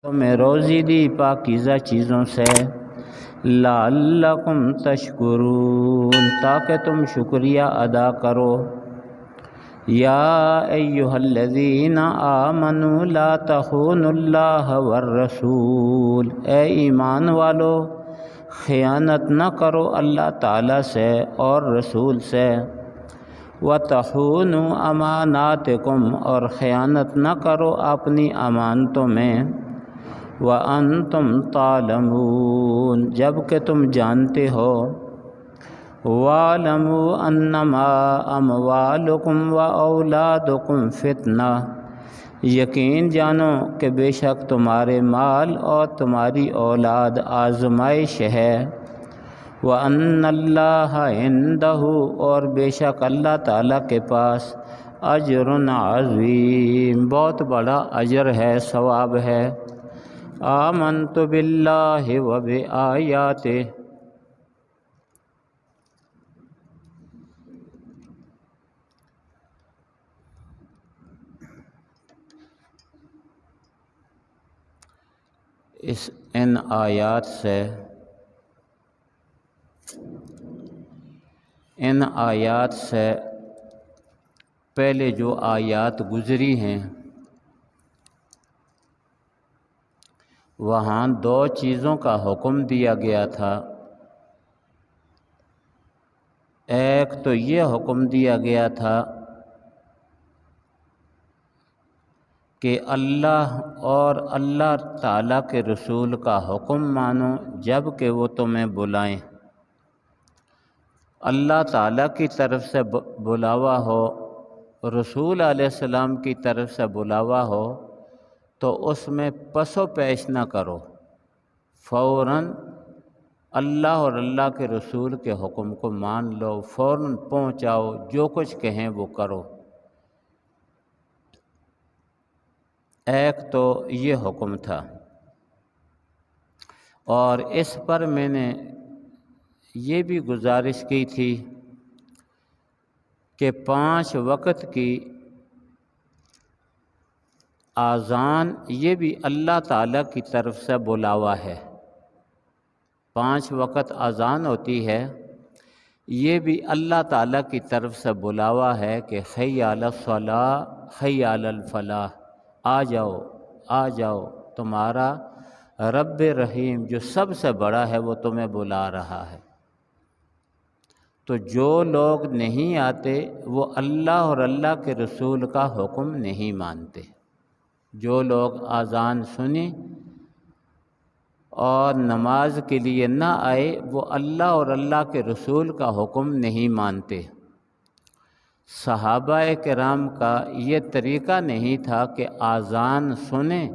میں روزی دی پاکیزہ چیزوں سے، لعلکم تشکرون تاکہ تم شکریہ ادا کرو۔ یا ایہا الذین آمنوا لا تخونوا اللہ والرسول، اے ایمان والو خیانت نہ کرو اللہ تعالیٰ سے اور رسول سے۔ وتخونوا اماناتکم، اور خیانت نہ کرو اپنی امانتوں میں۔ وانتم تعلمون، جبکہ تم جانتے ہو۔ وَاعْلَمُوا أَنَّمَا أَمْوَالُكُمْ وَأَوْلَادُكُمْ فِتْنَةٌ، یقین جانو کہ بے شک تمہارے مال اور تمہاری اولاد آزمائش ہے۔ وَأَنَّ اللَّهَ عِندَهُ، اور بے شک اللہ تعالیٰ کے پاس اجر عظیم، بہت بڑا اجر ہے، ثواب ہے۔ آمنت باللہ وبآیاتہ، ان آیات سے پہلے جو آیات گزری ہیں وہاں دو چیزوں کا حکم دیا گیا تھا۔ ایک تو یہ حکم دیا گیا تھا کہ اللہ اور اللہ تعالیٰ کے رسول کا حکم مانو جب کہ وہ تمہیں بلائیں۔ اللہ تعالیٰ کی طرف سے بلاوا ہو، رسول علیہ السلام کی طرف سے بلاوا ہو تو اس میں پس و پیش نہ کرو، فوراً اللہ اور اللہ کے رسول کے حکم کو مان لو، فوراً پہنچاؤ، جو کچھ کہیں وہ کرو۔ ایک تو یہ حکم تھا، اور اس پر میں نے یہ بھی گزارش کی تھی کہ 5 وقت کی اذان یہ بھی اللہ تعالیٰ کی طرف سے بلاوا ہے۔ 5 وقت اذان ہوتی ہے، یہ بھی اللہ تعالیٰ کی طرف سے بلاوا ہے کہ حی علی الصلاۃ حی علی الفلاح، آ جاؤ آ جاؤ، تمہارا رب رحیم جو سب سے بڑا ہے وہ تمہیں بلا رہا ہے۔ تو جو لوگ نہیں آتے وہ اللہ اور اللہ کے رسول کا حکم نہیں مانتے۔ جو لوگ اذان سنیں اور نماز کے لیے نہ آئے وہ اللہ اور اللہ کے رسول کا حکم نہیں مانتے۔ صحابہ کرام کا یہ طریقہ نہیں تھا کہ اذان سنیں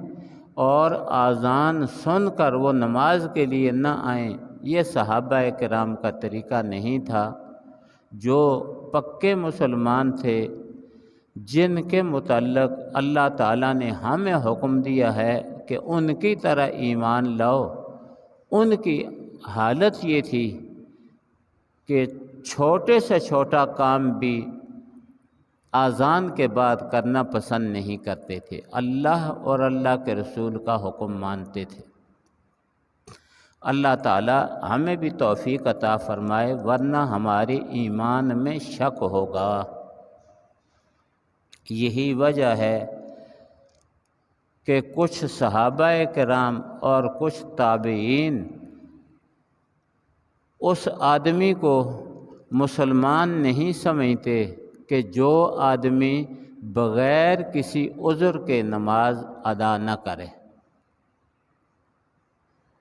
اور اذان سن کر وہ نماز کے لیے نہ آئیں، یہ صحابہ کرام کا طریقہ نہیں تھا۔ جو پکے مسلمان تھے، جن کے متعلق اللہ تعالیٰ نے ہمیں حکم دیا ہے کہ ان کی طرح ایمان لاؤ، ان کی حالت یہ تھی کہ چھوٹے سے چھوٹا کام بھی اذان کے بعد کرنا پسند نہیں کرتے تھے، اللہ اور اللہ کے رسول کا حکم مانتے تھے۔ اللہ تعالی ہمیں بھی توفیق عطا فرمائے، ورنہ ہمارے ایمان میں شک ہوگا۔ یہی وجہ ہے کہ کچھ صحابہ کرام اور کچھ تابعین اس آدمی کو مسلمان نہیں سمجھتے کہ جو آدمی بغیر کسی عذر کے نماز ادا نہ کرے۔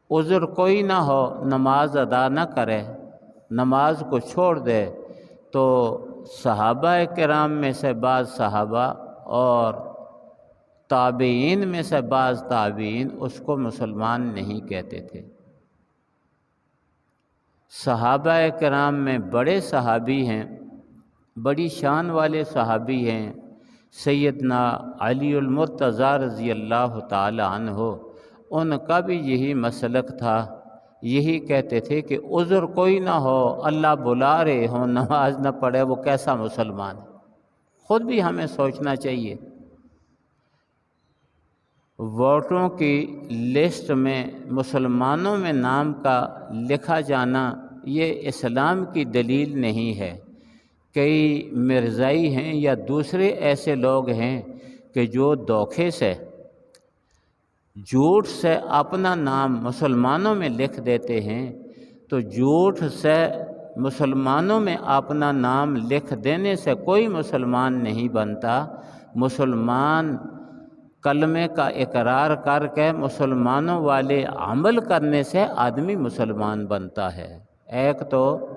عذر کوئی نہ ہو، نماز ادا نہ کرے، نماز کو چھوڑ دے، تو صحابہ کرام میں سے بعض صحابہ اور تابعین میں سے بعض تابعین اس کو مسلمان نہیں کہتے تھے۔ صحابہ کرام میں بڑے صحابی ہیں، بڑی شان والے صحابی ہیں، سیدنا علی المرتضیٰ رضی اللہ تعالی عنہ، ان کا بھی یہی مسلک تھا، یہی کہتے تھے کہ عذر کوئی نہ ہو، اللہ بلا رہے ہوں، نماز نہ پڑھے، وہ کیسا مسلمان ہے؟ خود بھی ہمیں سوچنا چاہیے۔ ووٹوں کی لسٹ میں مسلمانوں میں نام کا لکھا جانا یہ اسلام کی دلیل نہیں ہے۔ کئی مرزائی ہیں یا دوسرے ایسے لوگ ہیں کہ جو دھوکے سے، جھوٹ سے اپنا نام مسلمانوں میں لکھ دیتے ہیں، تو جھوٹ سے مسلمانوں میں اپنا نام لکھ دینے سے کوئی مسلمان نہیں بنتا۔ مسلمان کلمے کا اقرار کر کے مسلمانوں والے عمل کرنے سے آدمی مسلمان بنتا ہے۔ ایک تو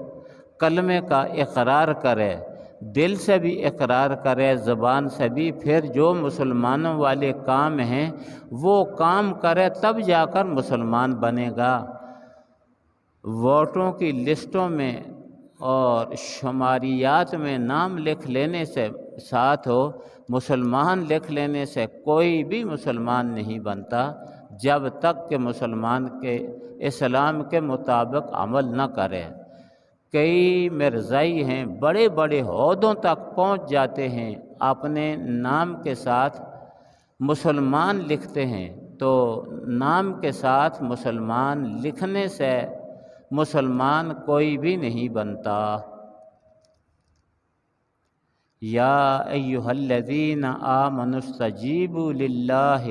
کلمے کا اقرار کرے، دل سے بھی اقرار کرے، زبان سے بھی، پھر جو مسلمانوں والے کام ہیں وہ کام کرے، تب جا کر مسلمان بنے گا۔ ووٹوں کی لسٹوں میں اور شماریات میں نام لکھ لینے سے ساتھ ہو، مسلمان لکھ لینے سے کوئی بھی مسلمان نہیں بنتا جب تک کہ مسلمان کے اسلام کے مطابق عمل نہ کرے۔ کئی مرزائی ہیں، بڑے بڑے عہدوں تک پہنچ جاتے ہیں، اپنے نام کے ساتھ مسلمان لکھتے ہیں، تو نام کے ساتھ مسلمان لکھنے سے مسلمان کوئی بھی نہیں بنتا۔ یا ایھا الذین آمنوا استجیبوا للہ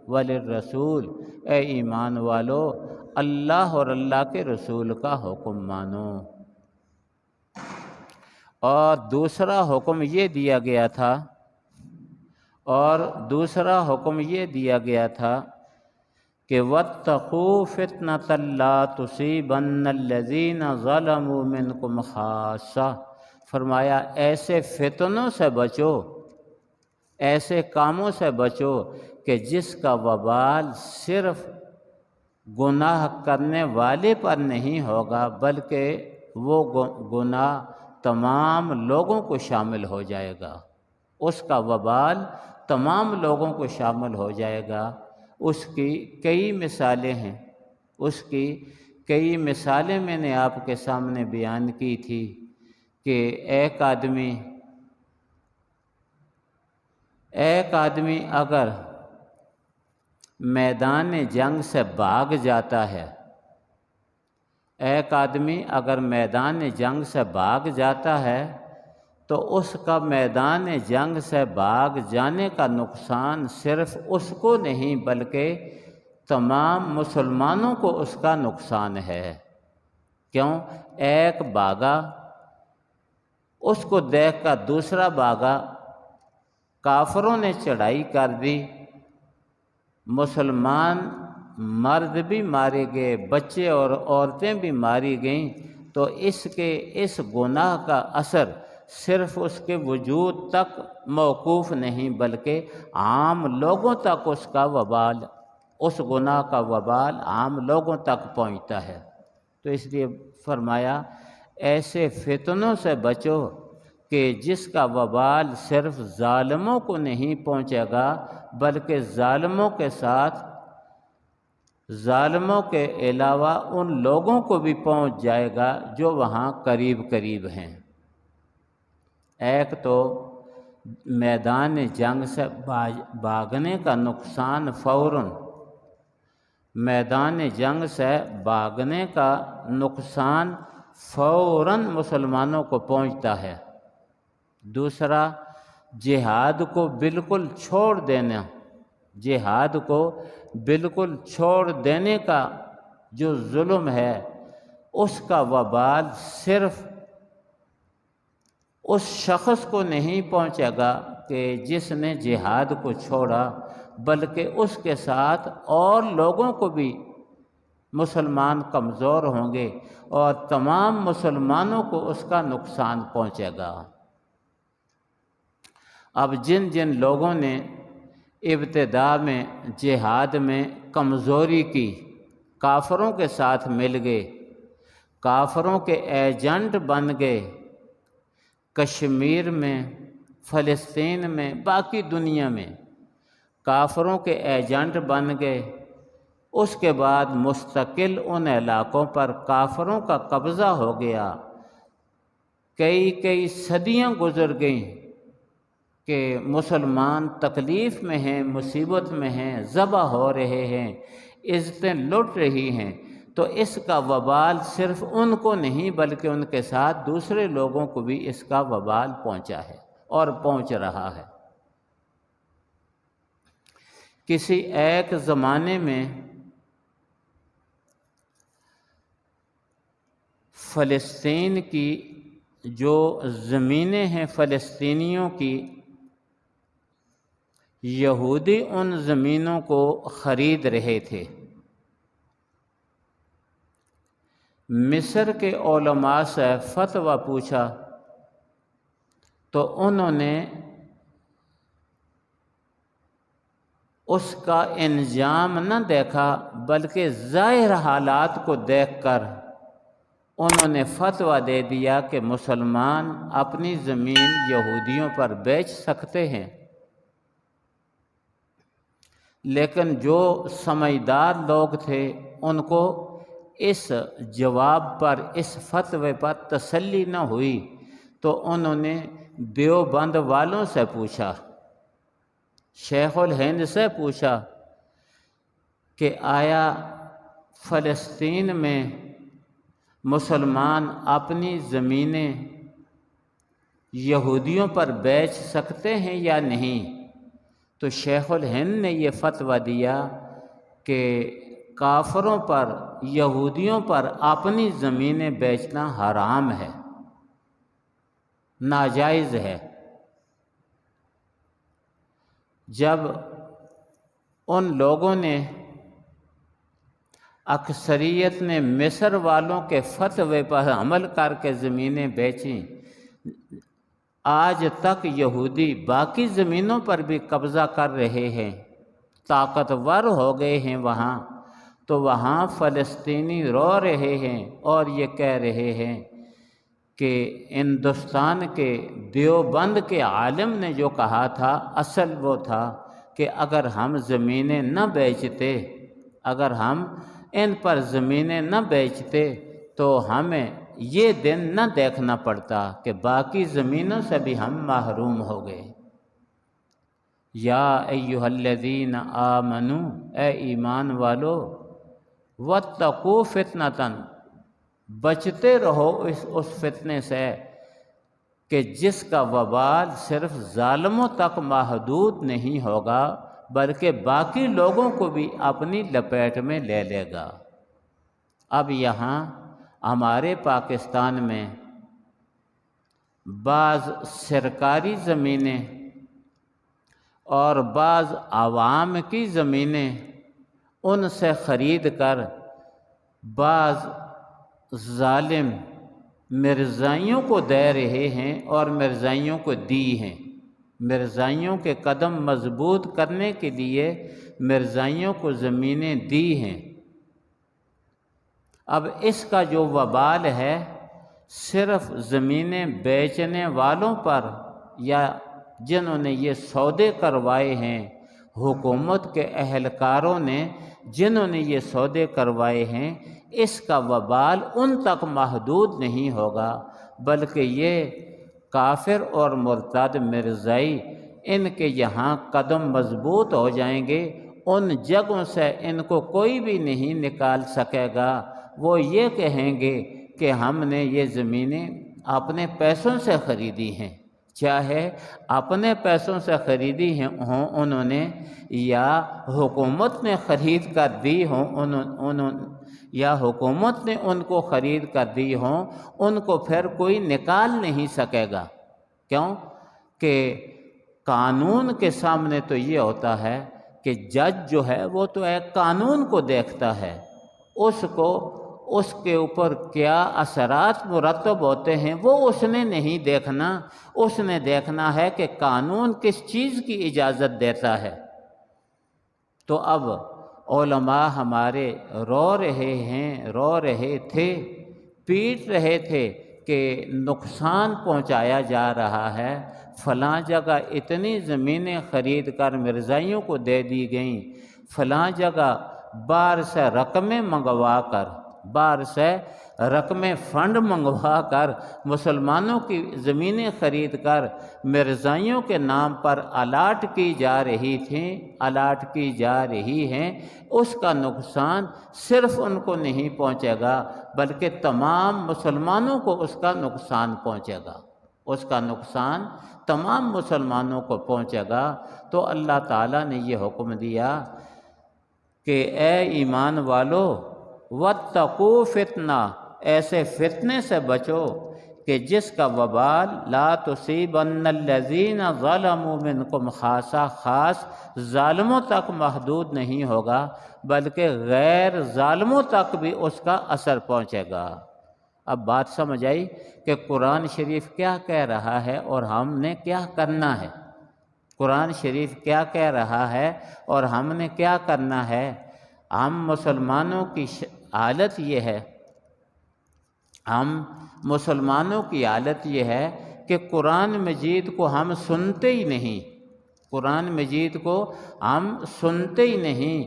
وللرسول، اے ایمان والو اللہ اور اللہ کے رسول کا حکم مانو۔ اور دوسرا حکم یہ دیا گیا تھا کہ وَاتَّقُوا فِتْنَةً لَا تُصِيبَنَّ الَّذِينَ ظَلَمُوا مِنْكُمْ خَاصَّةً، فرمایا ایسے فتنوں سے بچو، ایسے کاموں سے بچو کہ جس کا وبال صرف گناہ کرنے والے پر نہیں ہوگا، بلکہ وہ گناہ تمام لوگوں کو شامل ہو جائے گا، اس کا وبال تمام لوگوں کو شامل ہو جائے گا۔ اس کی کئی مثالیں میں نے آپ کے سامنے بیان کی تھی کہ ایک آدمی اگر میدان جنگ سے بھاگ جاتا ہے تو اس کا میدان جنگ سے بھاگ جانے کا نقصان صرف اس کو نہیں بلکہ تمام مسلمانوں کو اس کا نقصان ہے۔ کیوں؟ ایک بھاگا، اس کو دیکھ کر دوسرا بھاگا، کافروں نے چڑھائی کر دی، مسلمان مرد بھی مارے گئے، بچے اور عورتیں بھی ماری گئیں، تو اس گناہ کا اثر صرف اس کے وجود تک موقوف نہیں بلکہ عام لوگوں تک اس گناہ کا وبال عام لوگوں تک پہنچتا ہے۔ تو اس لیے فرمایا ایسے فتنوں سے بچو کہ جس کا وبال صرف ظالموں کو نہیں پہنچے گا بلکہ ظالموں کے ساتھ، ظالموں کے علاوہ ان لوگوں کو بھی پہنچ جائے گا جو وہاں قریب ہیں۔ ایک تو میدان جنگ سے بھاگنے کا نقصان فوراً مسلمانوں کو پہنچتا ہے۔ دوسرا، جہاد کو بالکل چھوڑ دینے کا جو ظلم ہے، اس کا وبال صرف اس شخص کو نہیں پہنچے گا کہ جس نے جہاد کو چھوڑا، بلکہ اس کے ساتھ اور لوگوں کو بھی مسلمان کمزور ہوں گے اور تمام مسلمانوں کو اس کا نقصان پہنچے گا۔ اب جن لوگوں نے ابتدا میں جہاد میں کمزوری کی، کافروں کے ساتھ مل گئے، کافروں کے ایجنٹ بن گئے، کشمیر میں، فلسطین میں، باقی دنیا میں کافروں کے ایجنٹ بن گئے، اس کے بعد مستقل ان علاقوں پر کافروں کا قبضہ ہو گیا، کئی صدیاں گزر گئیں کہ مسلمان تکلیف میں ہیں، مصیبت میں ہیں، ذبح ہو رہے ہیں، عزتیں لٹ رہی ہیں، تو اس کا وبال صرف ان کو نہیں بلکہ ان کے ساتھ دوسرے لوگوں کو بھی اس کا وبال پہنچا ہے اور پہنچ رہا ہے۔ کسی ایک زمانے میں فلسطین کی جو زمینیں ہیں فلسطینیوں کی، یہودی ان زمینوں کو خرید رہے تھے۔ مصر کے علماء سے فتویٰ پوچھا تو انہوں نے اس کا انجام نہ دیکھا بلکہ ظاہر حالات کو دیکھ کر انہوں نے فتویٰ دے دیا کہ مسلمان اپنی زمین یہودیوں پر بیچ سکتے ہیں، لیکن جو سمجھدار لوگ تھے ان کو اس جواب پر، اس فتوے پر تسلی نہ ہوئی، تو انہوں نے دیوبند والوں سے پوچھا، شیخ الہند سے پوچھا کہ آیا فلسطین میں مسلمان اپنی زمینیں یہودیوں پر بیچ سکتے ہیں یا نہیں؟ تو شیخ الہند نے یہ فتویٰ دیا کہ کافروں پر، یہودیوں پر اپنی زمینیں بیچنا حرام ہے، ناجائز ہے۔ جب ان لوگوں نے، اکثریت نے مصر والوں کے فتوے پر عمل کر کے زمینیں بیچیں، آج تک یہودی باقی زمینوں پر بھی قبضہ کر رہے ہیں، طاقتور ہو گئے ہیں وہاں، تو وہاں فلسطینی رو رہے ہیں اور یہ کہہ رہے ہیں کہ ہندوستان کے دیوبند کے عالم نے جو کہا تھا اصل وہ تھا کہ اگر ہم زمینیں نہ بیچتے، اگر ہم ان پر زمینیں نہ بیچتے تو ہمیں یہ دن نہ دیکھنا پڑتا کہ باقی زمینوں سے بھی ہم محروم ہو گئے۔ یا ایھا الذین آمنوا، اے ایمان والو، واتقوا فتنۃ، بچتے رہو اس فتنے سے کہ جس کا وبال صرف ظالموں تک محدود نہیں ہوگا بلکہ باقی لوگوں کو بھی اپنی لپیٹ میں لے لے گا۔ اب یہاں ہمارے پاکستان میں بعض سرکاری زمینیں اور بعض عوام کی زمینیں ان سے خرید کر بعض ظالم مرزائیوں کو دے رہے ہیں اور مرزائیوں کو دی ہیں۔ مرزائیوں کے قدم مضبوط کرنے کے لیے مرزائیوں کو زمینیں دی ہیں۔ اب اس کا جو وبال ہے صرف زمینیں بیچنے والوں پر یا جنہوں نے یہ سودے کروائے ہیں، حکومت کے اہلکاروں نے جنہوں نے یہ سودے کروائے ہیں، اس کا وبال ان تک محدود نہیں ہوگا بلکہ یہ کافر اور مرتد مرزائی ان کے یہاں قدم مضبوط ہو جائیں گے، ان جگہوں سے ان کو کوئی بھی نہیں نکال سکے گا۔ وہ یہ کہیں گے کہ ہم نے یہ زمینیں اپنے پیسوں سے خریدی ہیں، چاہے اپنے پیسوں سے خریدی ہیں ہوں انہوں نے یا حکومت نے خرید کر دی ہوں یا حکومت نے ان کو خرید کر دی ہوں، ان کو پھر کوئی نکال نہیں سکے گا۔ کیوں کہ قانون کے سامنے تو یہ ہوتا ہے کہ جج جو ہے وہ تو ایک قانون کو دیکھتا ہے، اس کے اوپر کیا اثرات مرتب ہوتے ہیں وہ اس نے نہیں دیکھنا، اس نے دیکھنا ہے کہ قانون کس چیز کی اجازت دیتا ہے۔ تو اب علماء ہمارے رو رہے تھے، پیٹ رہے تھے کہ نقصان پہنچایا جا رہا ہے، فلاں جگہ اتنی زمینیں خرید کر مرزائیوں کو دے دی گئیں، فلاں جگہ باہر سے رقمیں منگوا کر باہر سے رقمیں فنڈ منگوا کر مسلمانوں کی زمینیں خرید کر مرزائیوں کے نام پر الاٹ کی جا رہی ہیں، اس کا نقصان صرف ان کو نہیں پہنچے گا بلکہ تمام مسلمانوں کو اس کا نقصان پہنچے گا، اس کا نقصان تمام مسلمانوں کو پہنچے گا۔ تو اللہ تعالیٰ نے یہ حکم دیا کہ اے ایمان والو واتقوا فتنہ، ایسے فتنے سے بچو کہ جس کا وبال لا تصیبن الذین ظلموا منکم خاصہ، خاص ظالموں تک محدود نہیں ہوگا بلکہ غیر ظالموں تک بھی اس کا اثر پہنچے گا۔ اب بات سمجھ آئی کہ قرآن شریف کیا کہہ رہا ہے اور ہم نے کیا کرنا ہے۔ قرآن شریف کیا کہہ رہا ہے اور ہم نے کیا کرنا ہے۔ ہم مسلمانوں کی حالت یہ ہے، کہ قرآن مجید کو ہم سنتے ہی نہیں، قرآن مجید کو ہم سنتے ہی نہیں۔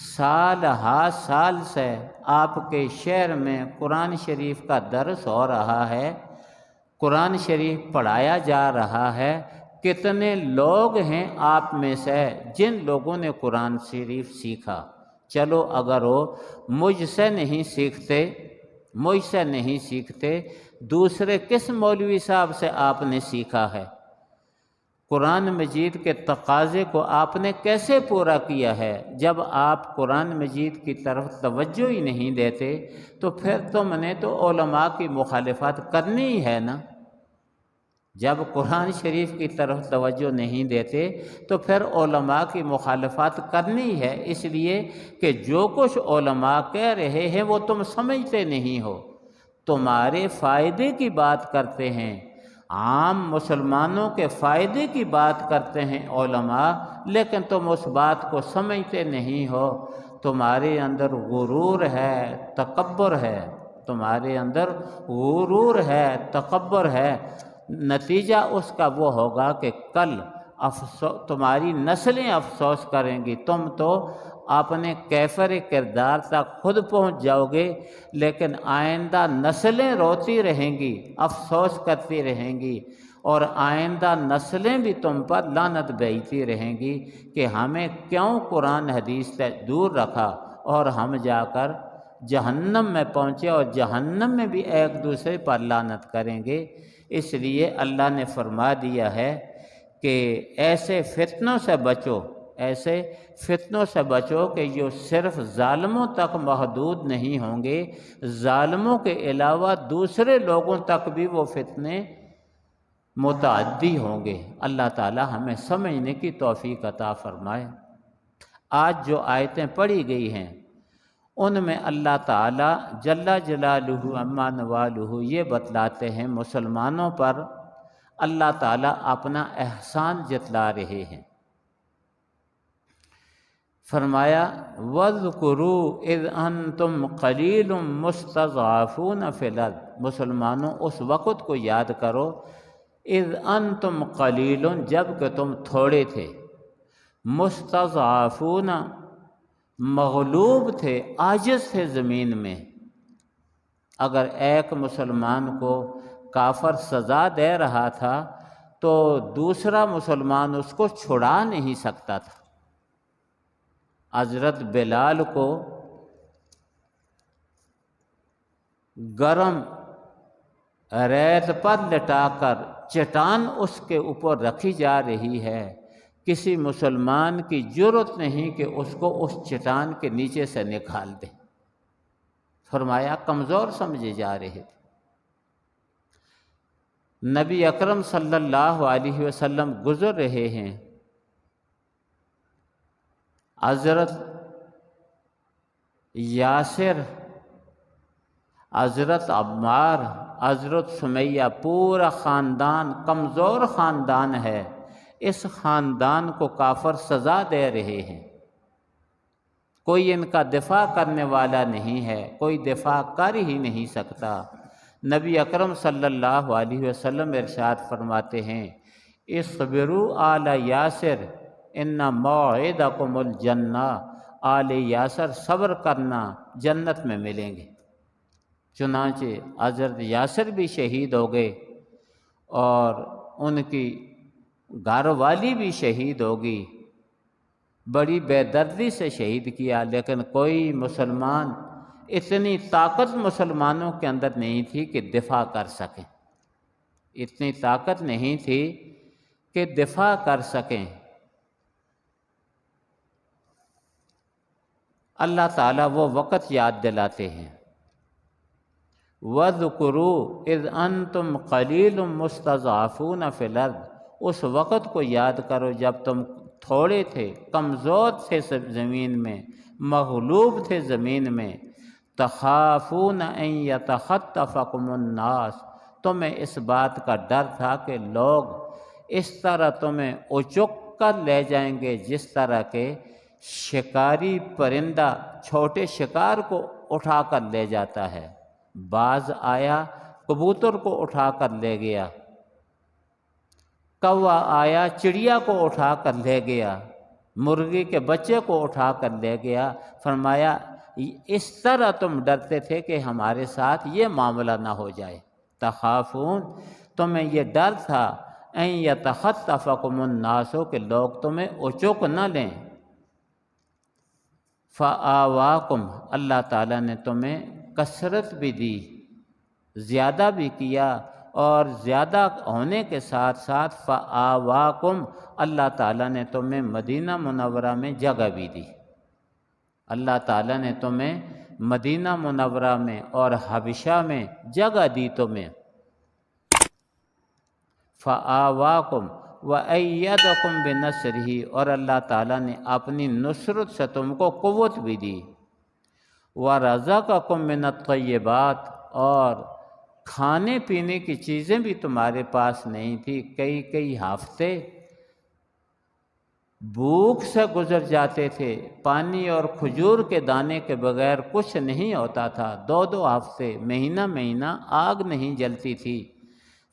سال ہا سال سے آپ کے شہر میں قرآن شریف کا درس ہو رہا ہے، قرآن شریف پڑھایا جا رہا ہے۔ کتنے لوگ ہیں آپ میں سے جن لوگوں نے قرآن شریف سیکھا؟ چلو اگر وہ مجھ سے نہیں سیکھتے دوسرے کس مولوی صاحب سے آپ نے سیکھا ہے؟ قرآن مجید کے تقاضے کو آپ نے کیسے پورا کیا ہے؟ جب آپ قرآن مجید کی طرف توجہ ہی نہیں دیتے تو پھر تم نے تو علماء کی مخالفت کرنی ہی ہے نا۔ جب قرآن شریف کی طرف توجہ نہیں دیتے تو پھر علماء کی مخالفت کرنی ہے، اس لیے کہ جو کچھ علماء کہہ رہے ہیں وہ تم سمجھتے نہیں ہو، تمہارے فائدے کی بات کرتے ہیں، عام مسلمانوں کے فائدے کی بات کرتے ہیں علماء، لیکن تم اس بات کو سمجھتے نہیں ہو۔ تمہارے اندر غرور ہے، تکبر ہے، تمہارے اندر غرور ہے، تکبر ہے۔ نتیجہ اس کا وہ ہوگا کہ کل تمہاری نسلیں افسوس کریں گی۔ تم تو اپنے کیفر کردار تک خود پہنچ جاؤ گے، لیکن آئندہ نسلیں روتی رہیں گی، افسوس کرتی رہیں گی، اور آئندہ نسلیں بھی تم پر لعنت بھیجتی رہیں گی کہ ہمیں کیوں قرآن حدیث سے دور رکھا، اور ہم جا کر جہنم میں پہنچے اور جہنم میں بھی ایک دوسرے پر لعنت کریں گے۔ اس لیے اللہ نے فرما دیا ہے کہ ایسے فتنوں سے بچو کہ جو صرف ظالموں تک محدود نہیں ہوں گے، ظالموں کے علاوہ دوسرے لوگوں تک بھی وہ فتنے متعدی ہوں گے۔ اللہ تعالی ہمیں سمجھنے کی توفیق عطا فرمائے۔ آج جو آیتیں پڑھی گئی ہیں ان میں اللہ تعالیٰ جل جلالہ عما نوالہ یہ بتلاتے ہیں مسلمانوں پر اللہ تعالیٰ اپنا احسان جتلا رہے ہیں۔ فرمایا وَاذْكُرُوا اِذْ أَنْتُمْ قَلِيلٌ مُسْتَضْعَفُونَ فِي الْأَرْضِ، مسلمانوں اس وقت کو یاد کرو اِذْ أَنْتُمْ قَلِيلٌ، جب کہ تم تھوڑے تھے، مستضعفون مغلوب تھے، عاجز تھے زمین میں۔ اگر ایک مسلمان کو کافر سزا دے رہا تھا تو دوسرا مسلمان اس کو چھڑا نہیں سکتا تھا۔ حضرت بلال کو گرم ریت پر لٹا کر چٹان اس کے اوپر رکھی جا رہی ہے، کسی مسلمان کی جرأت نہیں کہ اس کو اس چٹان کے نیچے سے نکال دے۔ فرمایا کمزور سمجھے جا رہے تھے۔ نبی اکرم صلی اللہ علیہ وسلم گزر رہے ہیں، حضرت یاسر، حضرت عمار، حضرت سمیہ، پورا خاندان کمزور خاندان ہے، اس خاندان کو کافر سزا دے رہے ہیں، کوئی ان کا دفاع کرنے والا نہیں ہے، کوئی دفاع کر ہی نہیں سکتا۔ نبی اکرم صلی اللہ علیہ وسلم ارشاد فرماتے ہیں اصبروا آل یاسر ان موعدکم الجنہ، آل یاسر صبر کرنا، جنت میں ملیں گے۔ چنانچہ حضرت یاسر بھی شہید ہو گئے اور ان کی گھر والی بھی شہید ہوگی، بڑی بے دردی سے شہید کیا، لیکن کوئی مسلمان، اتنی طاقت مسلمانوں کے اندر نہیں تھی کہ دفاع کر سکیں، اتنی طاقت نہیں تھی کہ دفاع کر سکیں۔ اللہ تعالیٰ وہ وقت یاد دلاتے ہیں، وَاذْكُرُوا إِذْ أَنْتُمْ قَلِيلٌ مُسْتَضْعَفُونَ فِي الْأَرْضِ، اس وقت کو یاد کرو جب تم تھوڑے تھے، کمزور تھے زمین میں، مغلوب تھے زمین میں، تخافون ان یتخطفکم الناس، تمہیں اس بات کا ڈر تھا کہ لوگ اس طرح تمہیں اچک کر لے جائیں گے جس طرح کہ شکاری پرندہ چھوٹے شکار کو اٹھا کر لے جاتا ہے، باز آیا کبوتر کو اٹھا کر لے گیا، کوا آیا چڑیا کو اٹھا کر لے گیا، مرغی کے بچے کو اٹھا کر لے گیا۔ فرمایا اس طرح تم ڈرتے تھے کہ ہمارے ساتھ یہ معاملہ نہ ہو جائے، تخافون، تمہیں یہ ڈر تھا، ان یتخطفکم الناس، کہ لوگ تمہیں اچک نہ لیں، فآواکم، اللہ تعالیٰ نے تمہیں کثرت بھی دی، زیادہ بھی کیا، اور زیادہ ہونے کے ساتھ ساتھ فآواکم، اللہ تعالیٰ نے تمہیں مدینہ منورہ میں جگہ بھی دی، اللہ تعالیٰ نے تمہیں مدینہ منورہ میں اور حبشہ میں جگہ دی تمہیں، فآواکم وَأَيَّدَكُمْ بِنَصْرِهِ، اور اللہ تعالیٰ نے اپنی نصرت سے تم کو قوت بھی دی، وَرَزَقَكُمْ مِنَ الطَّيِّبَاتِ، اور کھانے پینے کی چیزیں بھی تمہارے پاس نہیں تھی، کئی ہفتے بھوک سے گزر جاتے تھے، پانی اور کھجور کے دانے کے بغیر کچھ نہیں ہوتا تھا، 2 ہفتے، مہینہ آگ نہیں جلتی تھی۔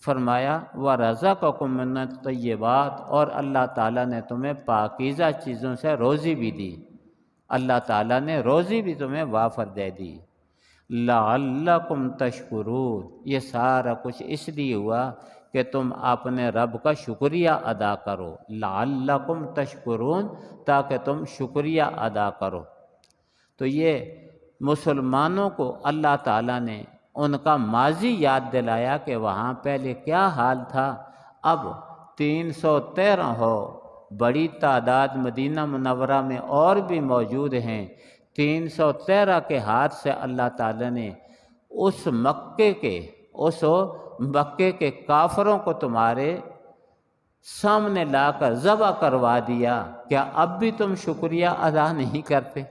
فرمایا وَرَزَقَكُم مِّنَ الطَّيِّبَاتِ، اور اللہ تعالیٰ نے تمہیں پاکیزہ چیزوں سے روزی بھی دی، اللہ تعالیٰ نے روزی بھی تمہیں وافر دے دی۔ لَعَلَّكُمْ تَشْكُرُونَ، یہ سارا کچھ اس لیے ہوا کہ تم اپنے رب کا شکریہ ادا کرو، لَعَلَّكُمْ تَشْكُرُونَ، تاکہ تم شکریہ ادا کرو۔ تو یہ مسلمانوں کو اللہ تعالیٰ نے ان کا ماضی یاد دلایا کہ وہاں پہلے کیا حال تھا، اب 313 ہو، بڑی تعداد مدینہ منورہ میں اور بھی موجود ہیں، 313 کے ہاتھ سے اللہ تعالیٰ نے اس مکے کے کافروں کو تمہارے سامنے لا کر ذبح کروا دیا، کیا اب بھی تم شکریہ ادا نہیں کرتے؟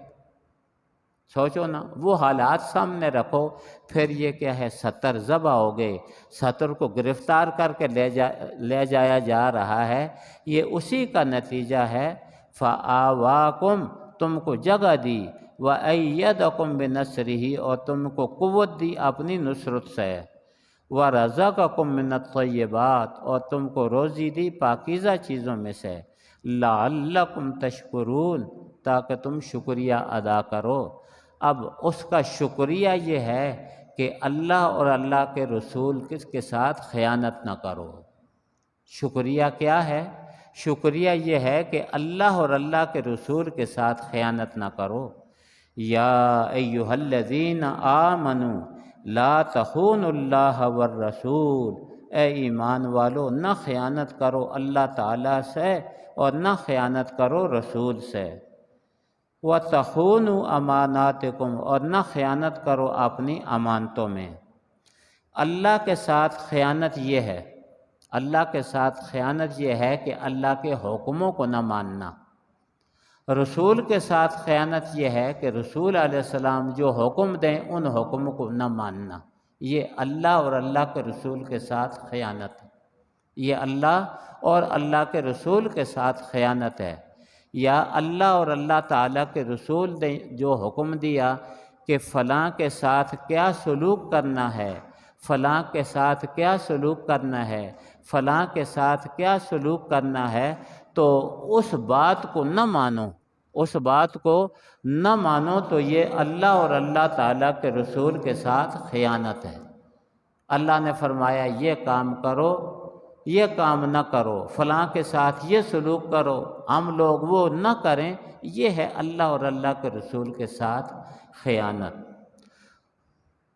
سوچو نا، وہ حالات سامنے رکھو، پھر یہ کیا ہے، 70 ذبح ہو گئے، 70 کو گرفتار کر کے لے جایا جا رہا ہے، یہ اسی کا نتیجہ ہے۔ فآواکم، تم کو جگہ دی، وَأَيَّدَكُمْ بِنَصْرِهِ، اور تم کو قوت دی اپنی نصرت سے، وَرَزَقَكُم مِّنَ الطَّيِّبَاتِ، اور تم کو روزی دی پاکیزہ چیزوں میں سے، لَعَلَّكُمْ تَشْكُرُونَ، تاکہ تم شکریہ ادا کرو۔ اب اس کا شکریہ یہ ہے کہ اللہ اور اللہ کے رسول کے ساتھ خیانت نہ کرو۔ شکریہ کیا ہے؟ شکریہ یہ ہے کہ اللہ اور اللہ کے رسول کے ساتھ خیانت نہ کرو۔ یا ایھا الذین آمنوا لا تخونوا اللہ والرسول، اے ایمان والو نہ خیانت کرو اللہ تعالیٰ سے اور نہ خیانت کرو رسول سے، وَتَخُونُوا أَمَانَاتِكُمْ، اور نہ خیانت کرو اپنی امانتوں میں۔ اللہ کے ساتھ خیانت یہ ہے، اللہ کے ساتھ خیانت یہ ہے کہ اللہ کے حکموں کو نہ ماننا۔ رسول کے ساتھ خیانت یہ ہے کہ رسول علیہ السلام جو حکم دیں ان حکموں کو نہ ماننا، یہ اللہ اور اللہ کے رسول کے ساتھ خیانت ہے، یہ اللہ اور اللہ کے رسول کے ساتھ خیانت ہے۔ یا اللہ اور اللہ تعالیٰ کے رسول نے جو حکم دیا کہ فلاں کے ساتھ کیا سلوک کرنا ہے، فلاں کے ساتھ کیا سلوک کرنا ہے، فلاں کے ساتھ کیا سلوک کرنا ہے، تو اس بات کو نہ مانو، اس بات کو نہ مانو تو یہ اللہ اور اللہ تعالیٰ کے رسول کے ساتھ خیانت ہے۔ اللہ نے فرمایا یہ کام کرو، یہ کام نہ کرو، فلاں کے ساتھ یہ سلوک کرو، ہم لوگ وہ نہ کریں، یہ ہے اللہ اور اللہ کے رسول کے ساتھ خیانت۔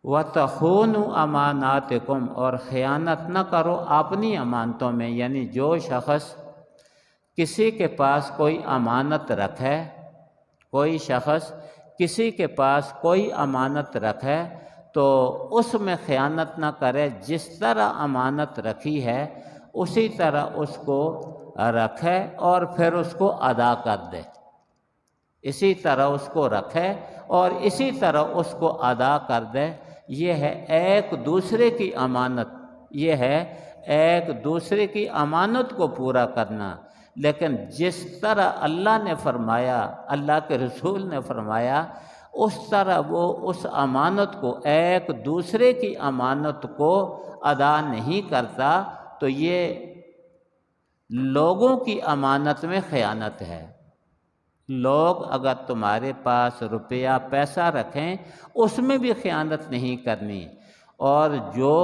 وَتَخُونُوا أَمَانَاتِكُمْ، اور خیانت نہ کرو اپنی امانتوں میں، یعنی جو شخص کسی کے پاس کوئی امانت رکھے، کوئی شخص کسی کے پاس کوئی امانت رکھے تو اس میں خیانت نہ کرے، جس طرح امانت رکھی ہے اسی طرح اس کو رکھے اور پھر اس کو ادا کر دے، اسی طرح اس کو رکھے اور اسی طرح اس کو ادا کر دے۔ یہ ہے ایک دوسرے کی امانت، یہ ہے ایک دوسرے کی امانت کو پورا کرنا۔ لیکن جس طرح اللہ نے فرمایا، اللہ کے رسول نے فرمایا، اس طرح وہ اس امانت کو، ایک دوسرے کی امانت کو ادا نہیں کرتا تو یہ لوگوں کی امانت میں خیانت ہے۔ لوگ اگر تمہارے پاس روپیہ پیسہ رکھیں اس میں بھی خیانت نہیں کرنی، اور جو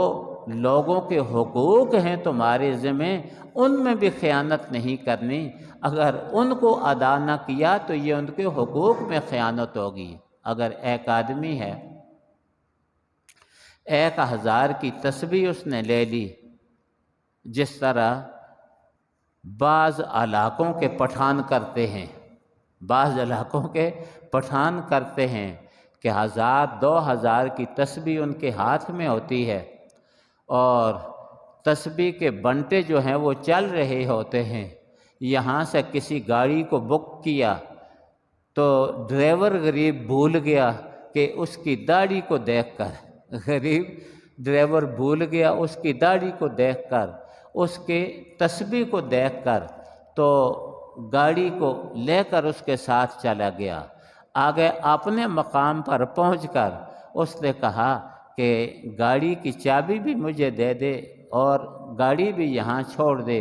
لوگوں کے حقوق ہیں تمہارے ذمہ ان میں بھی خیانت نہیں کرنی۔ اگر ان کو ادا نہ کیا تو یہ ان کے حقوق میں خیانت ہوگی۔ اگر ایک آدمی ہے، 1000 کی تسبیح اس نے لے لی، جس طرح بعض علاقوں کے پٹھان کرتے ہیں، بعض علاقوں کے پٹھان کرتے ہیں کہ 1000-2000 کی تسبیح ان کے ہاتھ میں ہوتی ہے، اور تسبیح کے بنٹے جو ہیں وہ چل رہے ہوتے ہیں۔ یہاں سے کسی گاڑی کو بک کیا تو ڈرائیور غریب بھول گیا کہ اس کی داڑھی کو دیکھ کر، غریب ڈرائیور بھول گیا اس کی داڑھی کو دیکھ کر، اس کے تسبیح کو دیکھ کر، تو گاڑی کو لے کر اس کے ساتھ چلا گیا۔ آگے اپنے مقام پر پہنچ کر اس نے کہا کہ گاڑی کی چابی بھی مجھے دے دے اور گاڑی بھی یہاں چھوڑ دے،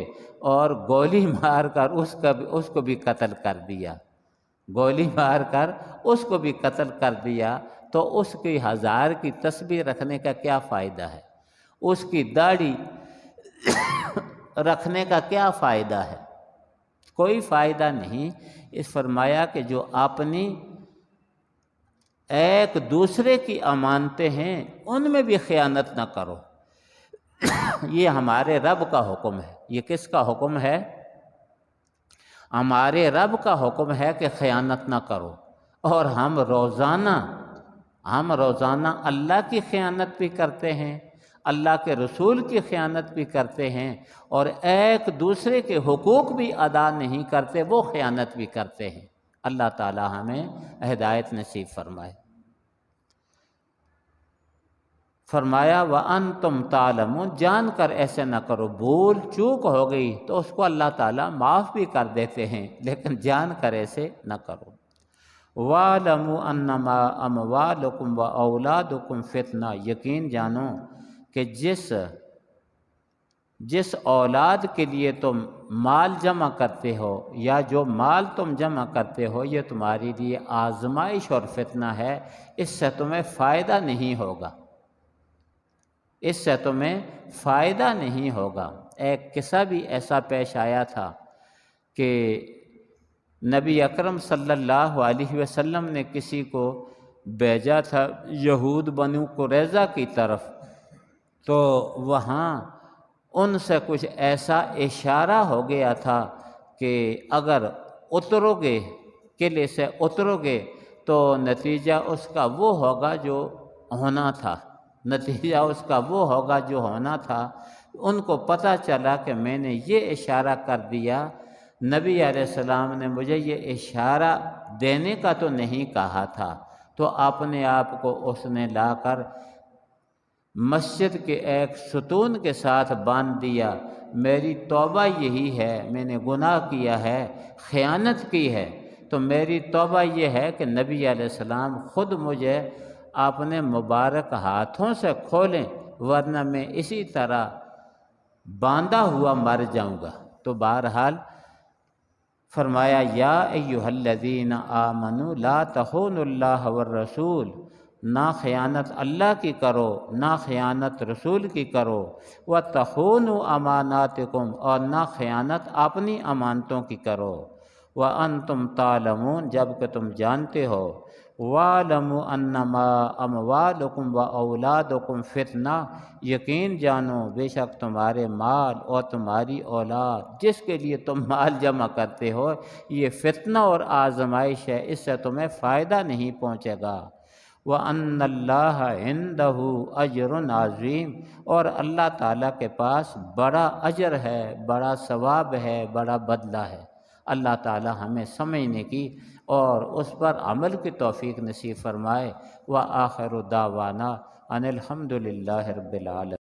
اور گولی مار کر اس کو بھی قتل کر دیا، گولی مار کر اس کو بھی قتل کر دیا۔ تو اس کی 1000 کی تسبیح رکھنے کا کیا فائدہ ہے؟ اس کی داڑھی رکھنے کا کیا فائدہ ہے؟ کوئی فائدہ نہیں۔ اس فرمایا کہ جو اپنی ایک دوسرے کی امانتیں ہیں ان میں بھی خیانت نہ کرو۔ یہ ہمارے رب کا حکم ہے۔ یہ کس کا حکم ہے؟ ہمارے رب کا حکم ہے کہ خیانت نہ کرو، اور ہم روزانہ اللہ کی خیانت بھی کرتے ہیں، اللہ کے رسول کی خیانت بھی کرتے ہیں، اور ایک دوسرے کے حقوق بھی ادا نہیں کرتے، وہ خیانت بھی کرتے ہیں۔ اللہ تعالی ہمیں ہدایت نصیب فرمائے۔ فرمایا وَأَنْتُمْ تَعْلَمُونَ، جان کر ایسے نہ کرو، بھول چوک ہو گئی تو اس کو اللہ تعالیٰ معاف بھی کر دیتے ہیں، لیکن جان کر ایسے نہ کرو۔ وَاعْلَمُوا أَنَّمَا أَمْوَالُكُمْ وَأَوْلَادُكُمْ فِتْنَةٌ، یقین جانو کہ جس اولاد کے لیے تم مال جمع کرتے ہو، یا جو مال تم جمع کرتے ہو، یہ تمہارے لیے آزمائش اور فتنہ ہے، اس سے تمہیں فائدہ نہیں ہوگا، اس سے تمہیں فائدہ نہیں ہوگا۔ ایک قصہ بھی ایسا پیش آیا تھا کہ نبی اکرم صلی اللہ علیہ وسلم نے کسی کو بھیجا تھا یہود بنو قریظہ کی طرف، تو وہاں ان سے کچھ ایسا اشارہ ہو گیا تھا کہ اگر اترو گے، قلعے سے اترو گے تو نتیجہ اس کا وہ ہوگا جو ہونا تھا، نتیجہ اس کا وہ ہوگا جو ہونا تھا۔ ان کو پتہ چلا کہ میں نے یہ اشارہ کر دیا، نبی علیہ السلام نے مجھے یہ اشارہ دینے کا تو نہیں کہا تھا، تو اپنے آپ کو اس نے لا کر مسجد کے ایک ستون کے ساتھ باندھ دیا۔ میری توبہ یہی ہے، میں نے گناہ کیا ہے، خیانت کی ہے، تو میری توبہ یہ ہے کہ نبی علیہ السلام خود مجھے اپنے مبارک ہاتھوں سے کھولیں، ورنہ میں اسی طرح باندھا ہوا مر جاؤں گا۔ تو بہرحال فرمایا یا ایھا الذین آمنوا لا تخونوا اللہ والرسول، نہ خیانت اللہ کی کرو نہ خیانت رسول کی کرو، وتخونوا اماناتکم، اور نہ خیانت اپنی امانتوں کی کرو، وانتم تعلمون، جب کہ تم جانتے ہو، وَاعْلَمُوا أَنَّمَا أَمْوَالُكُمْ وَأَوْلَادُكُمْ فِتْنَةٌ، یقین جانو بے شک تمہارے مال اور تمہاری اولاد، جس کے لیے تم مال جمع کرتے ہو، یہ فتنہ اور آزمائش ہے، اس سے تمہیں فائدہ نہیں پہنچے گا۔ وَأَنَّ اللَّهَ عِندَهُ أَجْرٌ عَظِيمٌ، اور اللہ تعالیٰ کے پاس بڑا اجر ہے، بڑا ثواب ہے، بڑا بدلہ ہے۔ اللہ تعالیٰ ہمیں سمجھنے کی اور اس پر عمل کی توفیق نصیب فرمائے۔ وآخر دعوانا ان الحمد للہ رب العالمین۔